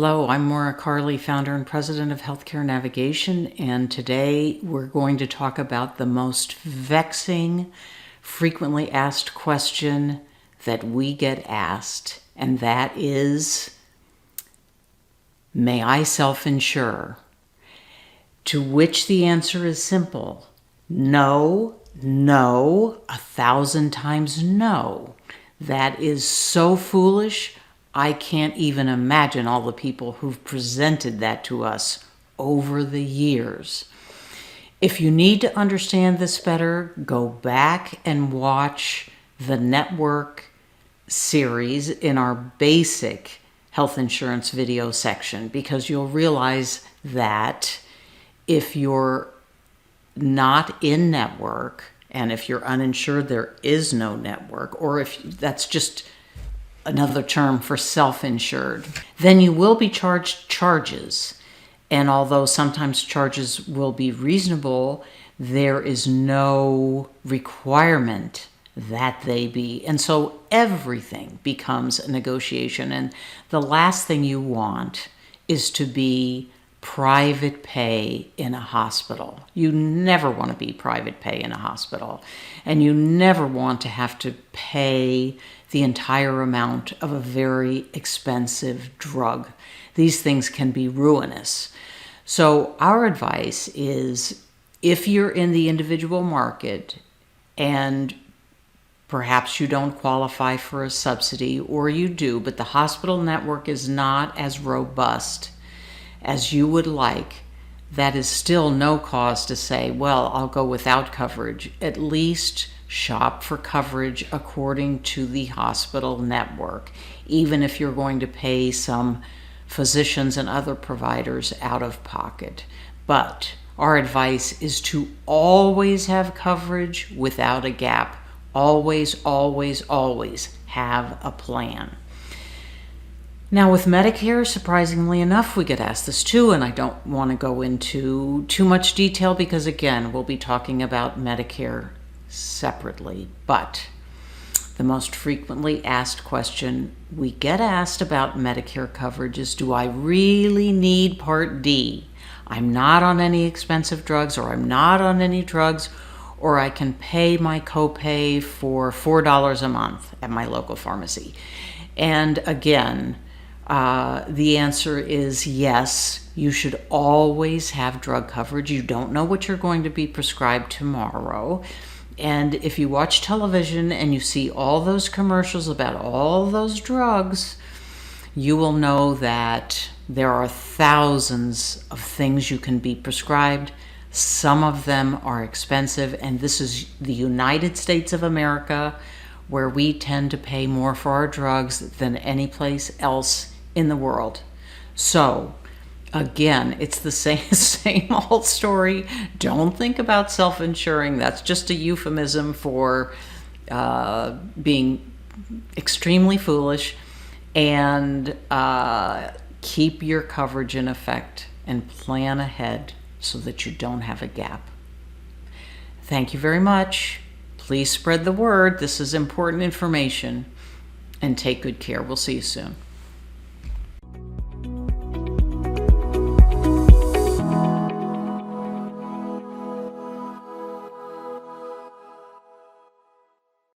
Hello, I'm Maura Carley, founder and president of Healthcare Navigation, and today we're going to talk about the most vexing, frequently asked question that we get asked, and that is, may I self-insure? To which the answer is simple. No, no, 1,000 times no. That is so foolish. I can't even imagine all the people who've presented that to us over the years. If you need to understand this better, go back and watch the network series in our basic health insurance video section, because you'll realize that if you're not in network, and if you're uninsured, there is no network, or if that's just another term for self-insured, then you will be charged charges. And although sometimes charges will be reasonable, there is no requirement that they be. And so everything becomes a negotiation. And the last thing you want is to be private pay in a hospital. You never want to be private pay in a hospital. And you never want to have to pay the entire amount of a very expensive drug. These things can be ruinous. So our advice is, if you're in the individual market and perhaps you don't qualify for a subsidy, or you do, but the hospital network is not as robust as you would like, that is still no cause to say, well, I'll go without coverage. At least shop for coverage according to the hospital network, even if you're going to pay some physicians and other providers out of pocket. But our advice is to always have coverage without a gap. Always, always, always have a plan. Now with Medicare, surprisingly enough, we get asked this too, and I don't want to go into too much detail because, again, we'll be talking about Medicare separately. But the most frequently asked question we get asked about Medicare coverage is, do I really need Part D? I'm not on any expensive drugs, or I'm not on any drugs, or I can pay my copay for $4 a month at my local pharmacy. And again, the answer is yes, you should always have drug coverage. You don't know what you're going to be prescribed tomorrow. And if you watch television and you see all those commercials about all those drugs, you will know that there are thousands of things you can be prescribed. Some of them are expensive, and this is the United States of America, where we tend to pay more for our drugs than any place else in the world. So again, it's the same old story. Don't think about self-insuring. That's just a euphemism for being extremely foolish. And keep your coverage in effect and plan ahead so that you don't have a gap. Thank you very much. Please spread the word. This is important information. And take good care. We'll see you soon.